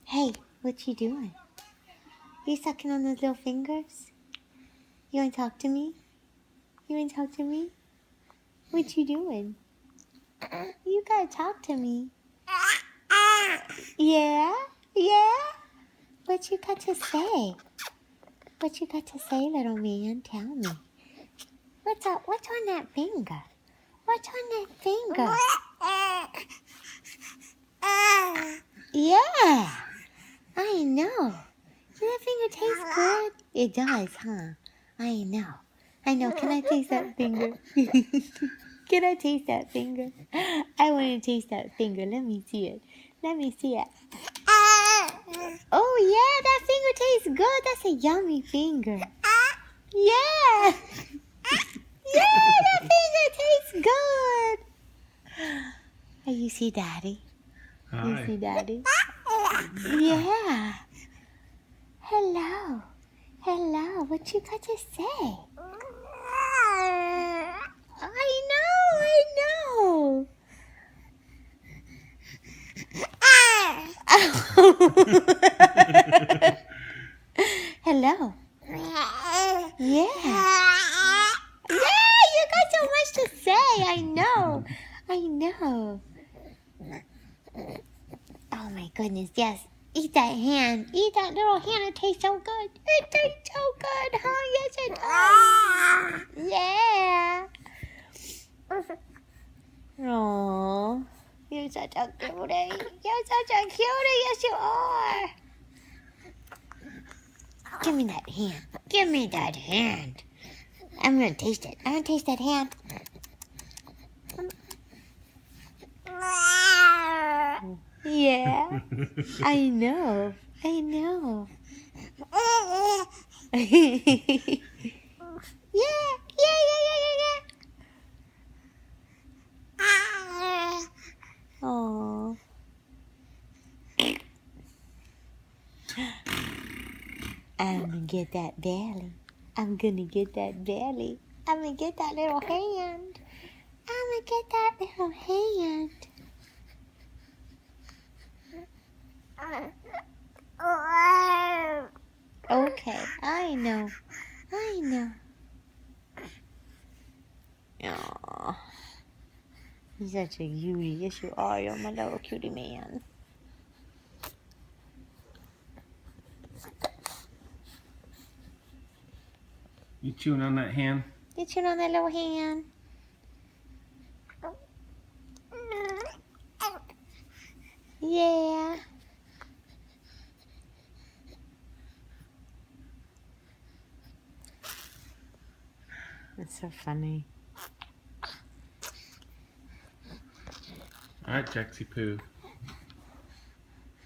Hey, what you doing? You sucking on those little fingers? You wanna talk to me? You wanna talk to me? What you doing? You gotta talk to me. Yeah? Yeah? What you got to say? What you got to say, little man? Tell me. What's up? What's on that finger? What's on that finger? Yeah, I know. Does that finger taste good? It does, huh? I know. I know. Can I taste that finger? Can I taste that finger? I want to taste that finger. Let me see it. Let me see it. Oh, yeah, that finger tastes good. That's a yummy finger. Yeah. Yeah, that finger tastes good. Hey, you see Daddy? Hi. You see Daddy? Yeah. Hello. Hello. What you got to say? I know. Hello. Yeah. Yeah, you got so much to say. I know. I know. Oh my goodness, yes. Eat that hand. Eat that little hand. It tastes so good. It tastes so good, huh? Yes, it does. Yeah. Aww. You're such a cutie. You're such a cutie. Yes, you are. Give me that hand. Give me that hand. I'm going to taste it. I'm going to taste that hand. Yeah. I know. I know. Yeah. Yeah, yeah. Aww. I'm gonna get that belly. I'm gonna get that belly. I'm gonna get that little hand. I'm gonna get that little hand. Okay, I know. I know. Aww. You're such a cutie. Yes, you are. You're my little cutie man. You chewing on that hand? You chewing on that little hand? Yeah. That's so funny. All right, Jaxie Poo.